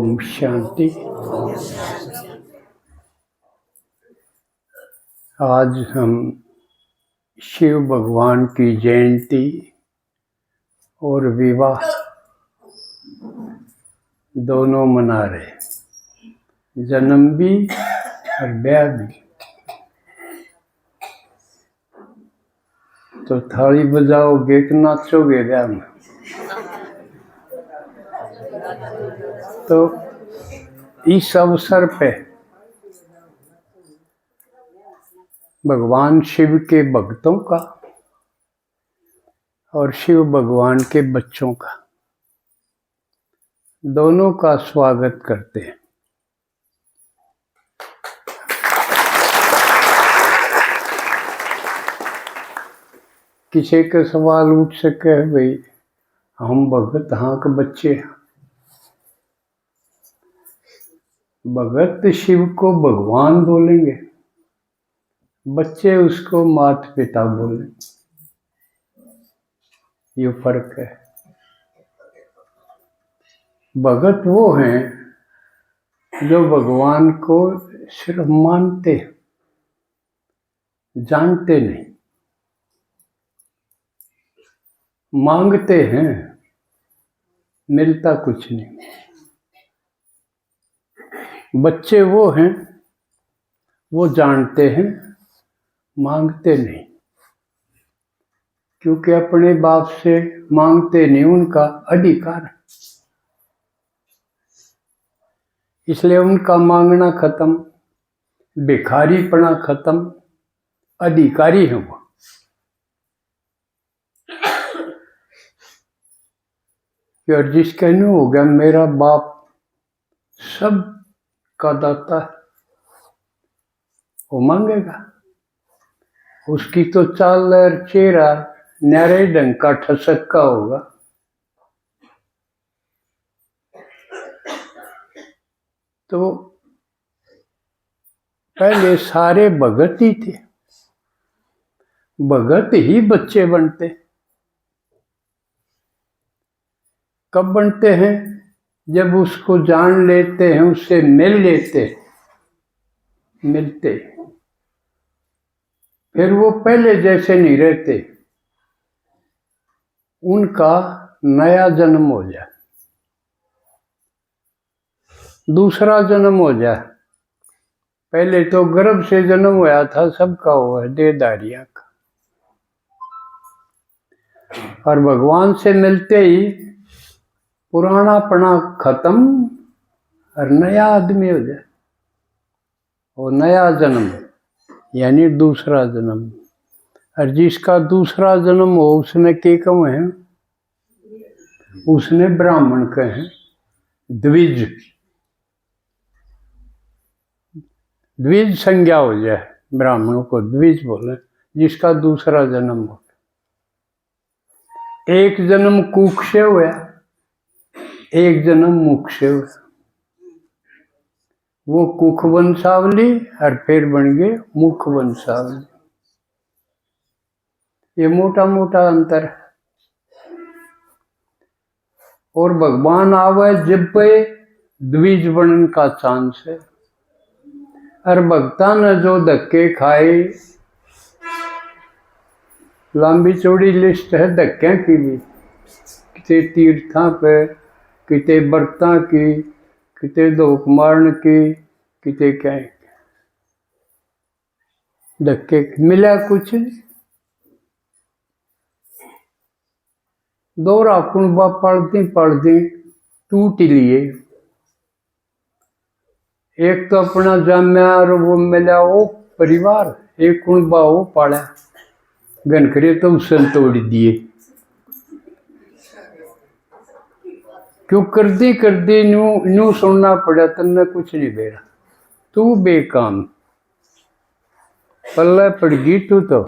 ओम शांति। आज हम शिव भगवान की जयंती और विवाह दोनों मना रहे, जन्म भी और ब्याह भी। तो थाली बजाओगे कि नाचोगे ब्याह में? तो इस अवसर पे भगवान शिव के भक्तों का और शिव भगवान के बच्चों का दोनों का स्वागत करते हैं। किसी का सवाल उठ सके, भाई हम भगत हाँ के बच्चे हैं। भगत शिव को भगवान बोलेंगे, बच्चे उसको माता पिता बोलेंगे। ये फर्क है। भगत वो हैं जो भगवान को सिर्फ मानते हैं, जानते नहीं। मांगते हैं, मिलता कुछ नहीं। बच्चे वो हैं, वो जानते हैं, मांगते नहीं, क्योंकि अपने बाप से मांगते नहीं, उनका अधिकार है। इसलिए उनका मांगना खत्म, भिखारीपना खत्म, अधिकारी है वो। और जिसके नहीं हो गया मेरा बाप सब का दाता है, वो मांगेगा। उसकी तो चाल और चेहरा न्यारे ढंग का ठसक का होगा। तो पहले सारे भगत ही थे, भगत ही बच्चे बनते। कब बनते हैं? जब उसको जान लेते हैं, उससे मिलते, फिर वो पहले जैसे नहीं रहते, उनका नया जन्म हो जाए, दूसरा जन्म हो जाए। पहले तो गर्भ से जन्म हुआ था, सबका हुआ है, देहधारियां का। और भगवान से मिलते ही पुरानापना खत्म और नया आदमी हो जाए। वो नया जन्म यानी दूसरा जन्म। और जिसका दूसरा जन्म हो उसने के कम है, उसने ब्राह्मण कहे, द्विज संज्ञा हो जाए। ब्राह्मणों को द्विज बोले, जिसका दूसरा जन्म हो। एक जन्म कुख से हुआ, एक जन्म मुख से हुआ। वो कुख वंशावली और फिर बन गए मुख वंशावली। ये मोटा मोटा अंतर है। और भगवान आवे जब पे द्विज बनन का चांस है। और भक्ता ने जो धक्के खाए, लंबी चौड़ी लिस्ट है धक्के की भी, किते तीर्थां पे, किते बर्ता की, किते धोख मारन की, किते क्या धक्के मिला कुछ। दोहरा कुंबा पढ़ती टूट लिए। एक तो अपना जाम्या और वो मिला वो परिवार, एक कुंबा वो पाड़ा घनकरे तो उसे तोड़ दिए। क्यों कर दी न्यू सुनना पड़ा, तुमने कुछ नहीं बेरा, तू बेकाम, पल्ला पड़ गई तू तो।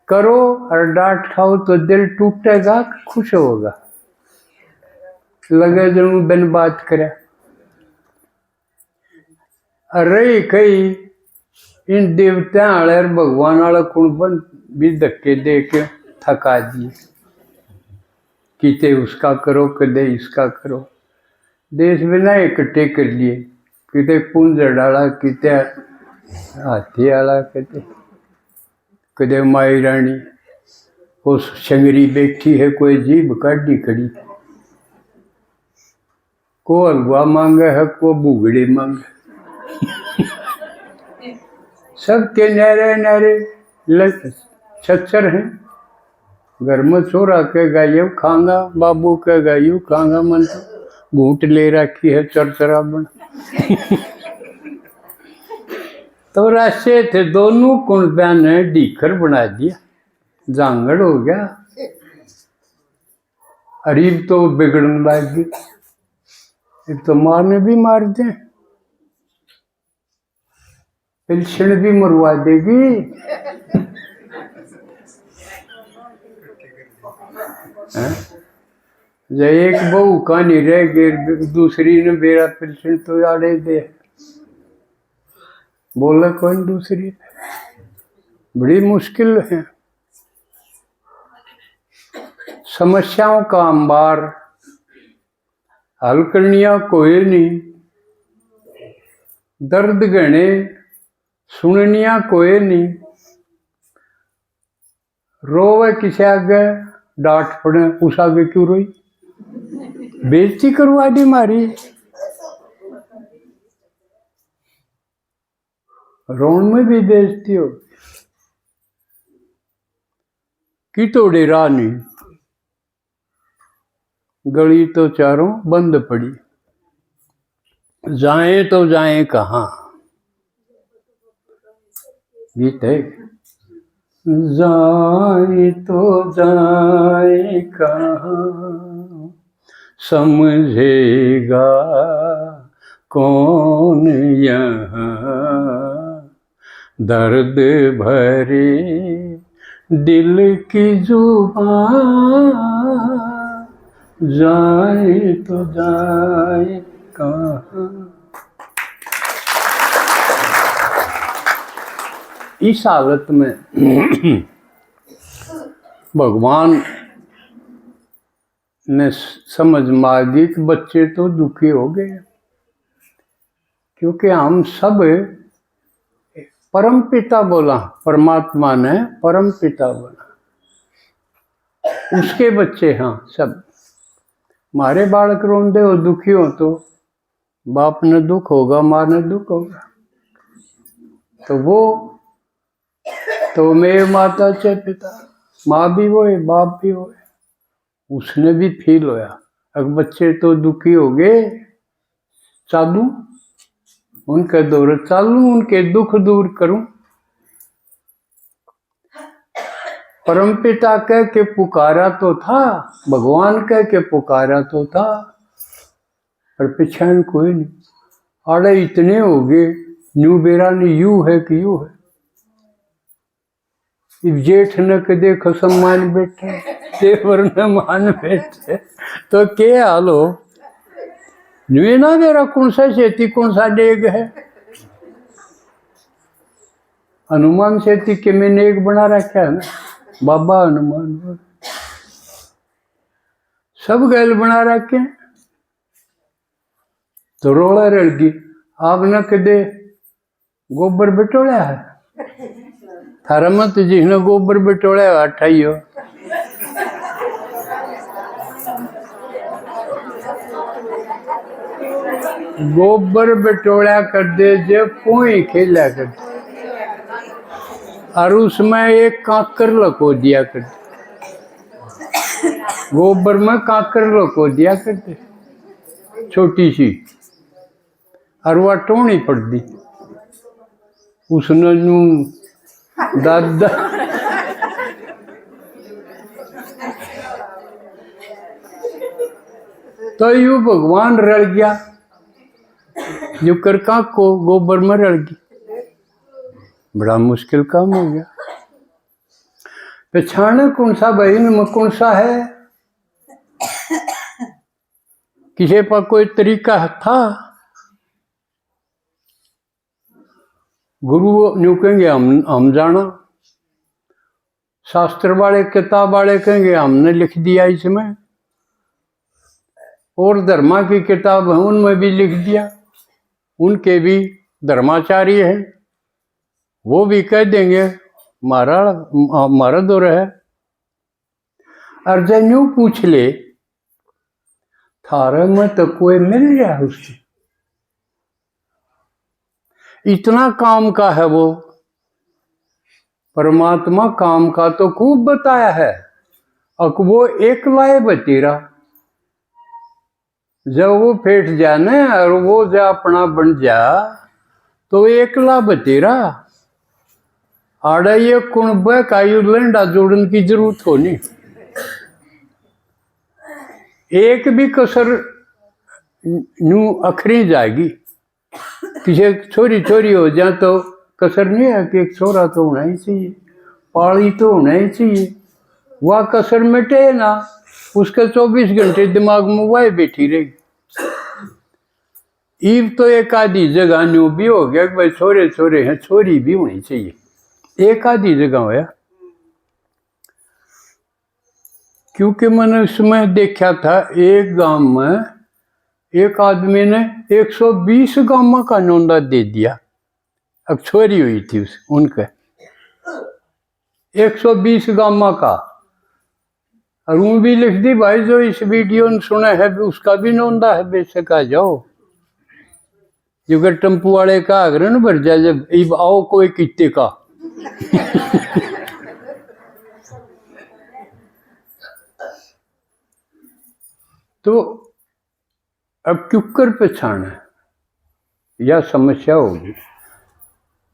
करो और डांट खाओ तो दिल टूटेगा, खुश होगा, लगे जरूर बिन बात करे। अरे कई इन देवत्या आले भगवान आले कुण भी धक्के दे के थका दिए। किते उसका करो कदे इसका करो। देश बिना इकट्ठे कर लिए, किते पुंज डाला, किते हाथी आला, कदे माई रानी वो शंगरी बैठी है, कोई जीभ काढ़ी खड़ी, को हलवा मांगे है, को बुगड़ी मांगे। सबके नारे नारे छच्चर हैं। घर में छोरा कहेगा ये खांगा, बाबू कहेगा यू खांगा, मन तो घूंट ले रखी है चरचरा बन। तो रास्ते थे दोनों कुंबिया ने डीखर बना दिया, जांगड़ हो गया। अरीब तो बिगड़ने लग गई, एक तो मारने भी मार दे, पेंशन भी मरवा देगी। जब एक बहू कहानी रह गई, दूसरी ने मेरा पेंशन तो आड़े दे, बोला कौन दूसरी, बड़ी मुश्किल है। समस्याओं का अंबार हल करनिया कोई नहीं, दर्द गणे सुननिया कोई नहीं, रोवे किसी आगे डांट पड़े, उस आगे क्यों रोई, बेइज्जती करवा दी मारी। रोन में भी बेइज्जती हो कि तोड़े राह नहीं, गली तो चारों बंद पड़ी, जाए तो जाए कहाँ। गीत है, जाए तो जाए कहाँ, समझेगा कौन यहाँ, दर्द भरे दिल की जुबान, जाए तो जाए कहाँ। इस हालत में भगवान ने समझ मांगी कि बच्चे तो दुखी हो गए, क्योंकि हम सब परम पिता बोला, परमात्मा ने परम पिता बोला, उसके बच्चे हाँ सब। मारे बालक रोंदे हो दुखी हो तो बाप ने दुख होगा, माँ ने दुख होगा। तो वो तो मेरे माता चे पिता, माँ भी वो है बाप भी वो है, उसने भी फील होया। अब बच्चे तो दुखी हो गए, चालू उनके दौर चालू, उनके दुख दूर करूं। परमपिता कह के पुकारा तो था, भगवान कह के पुकारा तो था, पर पिछान कोई नहीं। आड़े इतने हो गए, न्यू बेरा ने यू है कि यू है। जेठ न कदे खसम मान बैठे, देवर न मान बैठे, तो क्या हाल हो। न्यू ना मेरा कौन सा खेती कौन सा डेग है। हनुमान सेती के मैंने एक बना रखा है ना, बाबा हनुमान, सब गैल बना रखे। तो रोड़ा रड़गी, आग न कदे गोबर बिटोड़ा है, थारा मत जिसने गोबर बिटोड़ा हटाइयो। गोबर बिटोड़ा कर दे जे पोई खेला कर दे, और उसमें एक कांकर लको दिया करते, गोबर में कांकर लको दिया करते छोटी सी, और वह टोनी पड़ दी। उसने नू दादा तो यू भगवान रल गया, जो कर कांक को गोबर में रल गई, बड़ा मुश्किल काम हो गया। पहचाने कौन सा बहन में कौन सा है, किसी पर कोई तरीका था। गुरु न्यू कहेंगे हम जाना, शास्त्र वाले किताब वाले कहेंगे हमने लिख दिया इसमें, और धर्मा की किताब है उनमें भी लिख दिया, उनके भी धर्माचार्य हैं, वो भी कह देंगे हमारा दौर है। अर्जन यूं पूछ ले थारे में तो कोई मिल गया उससे, इतना काम का है वो। परमात्मा काम का तो खूब बताया है, अब वो एकला है बतेरा। जब वो फेट जाने और वो जब अपना बन जा तो एकला बतेरा। आड़ा ये कुणब कायु लंडा जोड़न की जरूरत हो नहीं, एक भी कसर न्यू अखरी जाएगी। किसी छोरी छोरी हो जाए तो कसर नहीं है कि एक छोरा तो होना ही चाहिए, पाली तो होना ही चाहिए। वह कसर मिटे ना, उसके 24 घंटे दिमाग में वह बैठी रहेगी। ईव तो एक आधी जगह न्यू भी हो गया कि भाई छोरे छोरे हैं, छोरी भी होनी चाहिए, एक आधी जगह होया। क्योंकि मैंने उसमें देखा था एक गांव में एक आदमी ने 120 गांव का नोंदा दे दिया। अब छोरी हुई थी उनके 120 गांव का, और वो भी लिख दी भाई जो इस वीडियो ने सुना है उसका भी नोंदा है, बेशक आ जाओ। जो अगर टेम्पू वाले का अगर न भर जाए जब इब आओ कोई कितने का तो अब क्यों कर पछाना या समस्या होगी।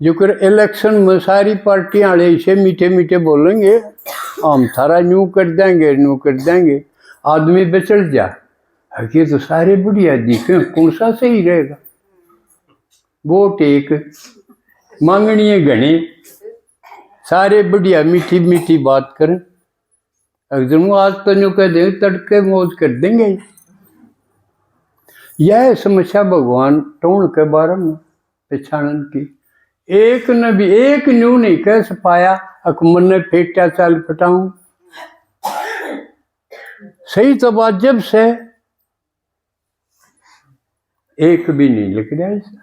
जो कर इलेक्शन में सारी पार्टियां वाले इसे मीठे मीठे बोलेंगे हम थारा न्यू कर देंगे न्यू कर देंगे, आदमी बिचड़ जा ये तो सारे बढ़िया दिखे, कौन सा सही रहेगा। वोट एक मांगनी घनी, सारे बढ़िया मीठी मीठी बात करें, अगर आज तो न्यू कह देंगे तड़के मौज कर देंगे। यह समस्या भगवान टोण के बारे में पहचानन की। एक ने भी एक न्यू नहीं कह पाया अकमन ने फेंटा चाल फटाऊं। सही तो बात जब से एक भी नहीं लिख रहा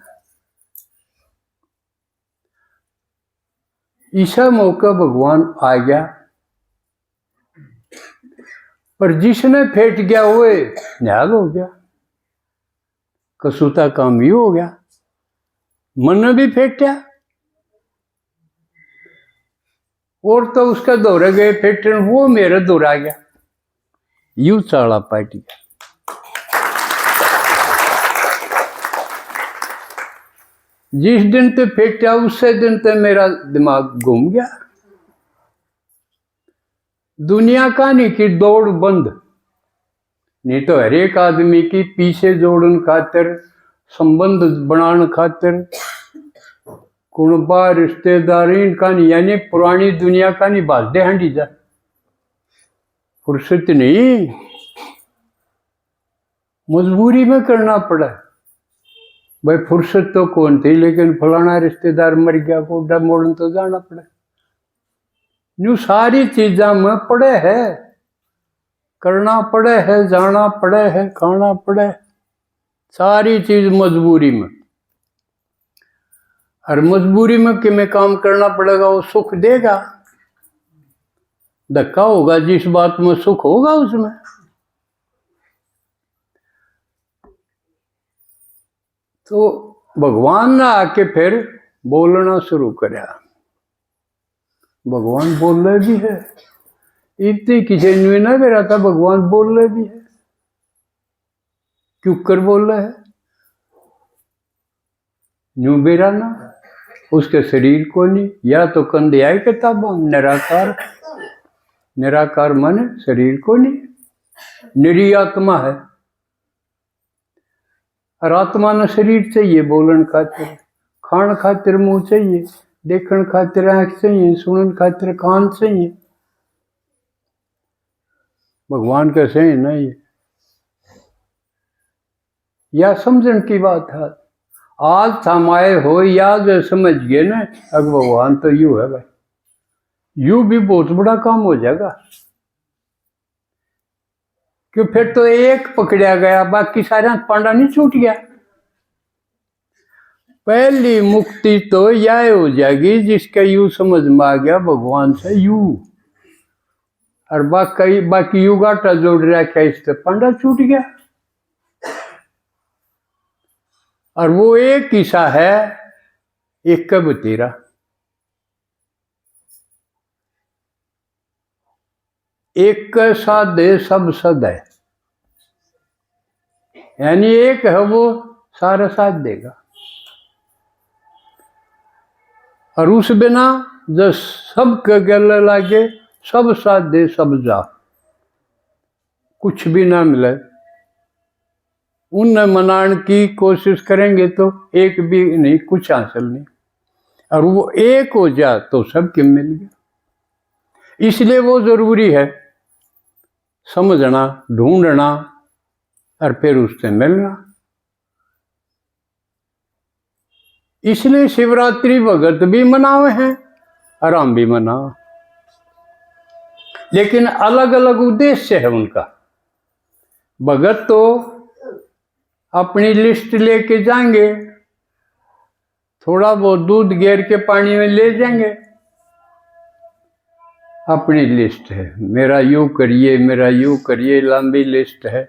ईसा मौका भगवान आ गया, पर जिसने फेंट गया वो न्याग हो गया, कसूता काम ही हो गया। मन ने भी फेंटा और तो उसका दौरे गए फेंटन, वो मेरा दौरा गया। यू चाला पार्टी जिस दिन ते फेंटा उसे दिन ते मेरा दिमाग घूम गया। दुनिया का नहीं की दौड़ बंद, नहीं तो हर एक आदमी की पीछे जोड़न खातिर संबंध बनाने खातिर कुणबा रिश्तेदारी का नहीं, यानी पुरानी दुनिया का नहीं बाजदे हंडी जा फुर्सत नहीं, मजबूरी में करना पड़ा। भाई फुर्सत तो कौन थी, लेकिन फलाना रिश्तेदार मर गया कोडा मोड़न तो जाना पड़ा। न्यू सारी चीजा में पड़े है, करना पड़े है, जाना पड़े है, खाना पड़े, सारी चीज मजबूरी में। और मजबूरी में कि मैं काम करना पड़ेगा, वो सुख देगा, धक्का होगा जिस बात में सुख होगा उसमें। तो भगवान ने आके फिर बोलना शुरू कराया। भगवान बोल रहे भी है, इतनी किसी ने ना करा था, भगवान बोल रहे भी है। क्यों कर बोल रहे है, न्यू बेरा ना उसके शरीर को नहीं, या तो कंधे आई किताब निराकार, निराकार माने शरीर को नहीं, निरी आत्मा है। और आत्मा ने शरीर चाहिए बोलन खातिर, खान खातिर मुंह चाहिए, देखन खातिर आंख चाहिए, सुनन खातिर कान चाहिए। भगवान कैसे है ना ये, या समझन की बात है। आज थमाए हो या जो समझ गए ना, अब भगवान तो यू है भाई, यू भी बहुत बड़ा काम हो जाएगा। क्यों फिर तो एक पकड़ा गया, बाकी सारा पांडा नहीं छूट गया। पहली मुक्ति तो यह हो जाएगी जिसका यू समझ में आ गया भगवान से यू, और बाकी यू गाटा जोड़ रखा, इससे पांडा छूट गया। और वो एक किस्सा है, एक का बतेरा। एक का साथ दे सब सद है, यानी एक है वो सारा साथ देगा। और उस बिना जो सब के गले लागे, सब साथ दे सब जा, कुछ भी ना मिले, उन मनाने की कोशिश करेंगे तो एक भी नहीं, कुछ हासिल नहीं। और वो एक हो जा तो सबके मिल गया। इसलिए वो जरूरी है समझना, ढूंढना और फिर उससे मिलना। इसलिए शिवरात्रि भगत भी मनावे हैं और हम भी मनावे, लेकिन अलग अलग उद्देश्य है उनका। भगत तो अपनी लिस्ट लेके जाएंगे, थोड़ा बहुत दूध घेर के पानी में ले जाएंगे, अपनी लिस्ट है, मेरा यूं करिए, मेरा यूं करिए, लंबी लिस्ट है।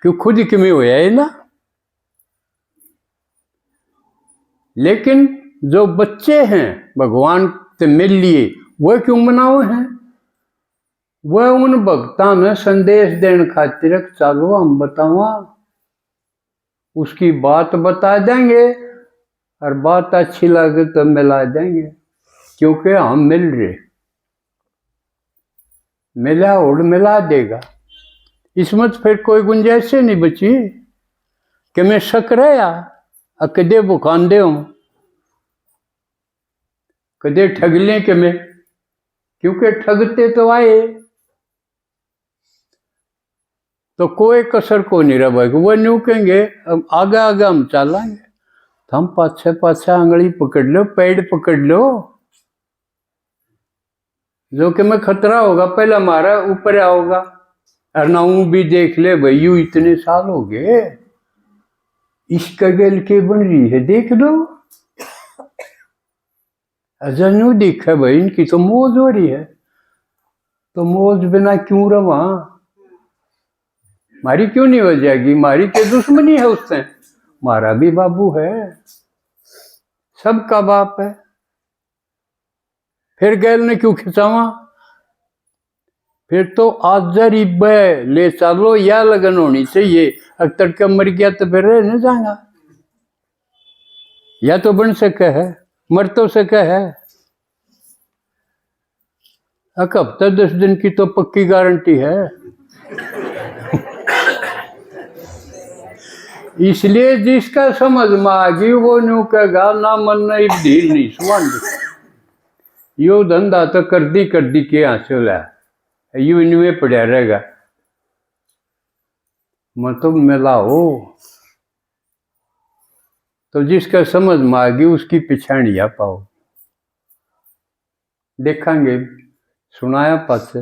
क्यों खुद की में होया है ना। लेकिन जो बच्चे हैं भगवान से मिल लिए, वह क्यों मनाओ हैं? वह उन भक्तों में संदेश देने खातिर चलो हम बतावा, उसकी बात बता देंगे और बात अच्छी लगे तो मिला देंगे, क्योंकि हम मिल रहे, मिला और मिला देगा। इसमें तो फिर कोई गुंजाइश नहीं बची कि मैं शक रहा कदे बुखांदे हूं, कदे ठग लें कि मैं, क्योंकि ठगते तो आए तो कोई कसर को नहीं रहा। वो न्यू कहेंगे आगे आगे हम चलेंगे, तो हम पाछे पाछे आंगली पकड़ लो, पेड़ पकड़ लो, जो कि मैं खतरा होगा पहले हमारा ऊपर आओगा। और ना भी देख ले भाई, यू इतने साल हो गए, इसका गल के बन रही है देख दो, अजनू देखा भाई इनकी तो मौज हो रही है, तो मौज बिना क्यों रवा, मारी क्यों नहीं हो जाएगी? मारी के दुश्मनी है उससे, मारा भी बाबू है, सबका बाप है, फिर गैल ने क्यों खिंचावा? फिर तो आजर ले चलो, या लगन होनी चाहिए। अगर तड़का मर गया तो फिर नहीं जाएगा, या तो बन सके है, मर तो सके है। एक हफ्ता 10 दिन की तो पक्की गारंटी है। इसलिए जिसका समझ में आ गई वो न्यू कहेगा ना मन नहीं ढील नहीं सुन, यो धंधा तो कर दी के हासिल है, यू इनवे पड़ा रहेगा। मतलब मिला हो तो जिसका समझ में आ गई उसकी पिछाड़िया पाओ। देखेंगे, सुनाया पास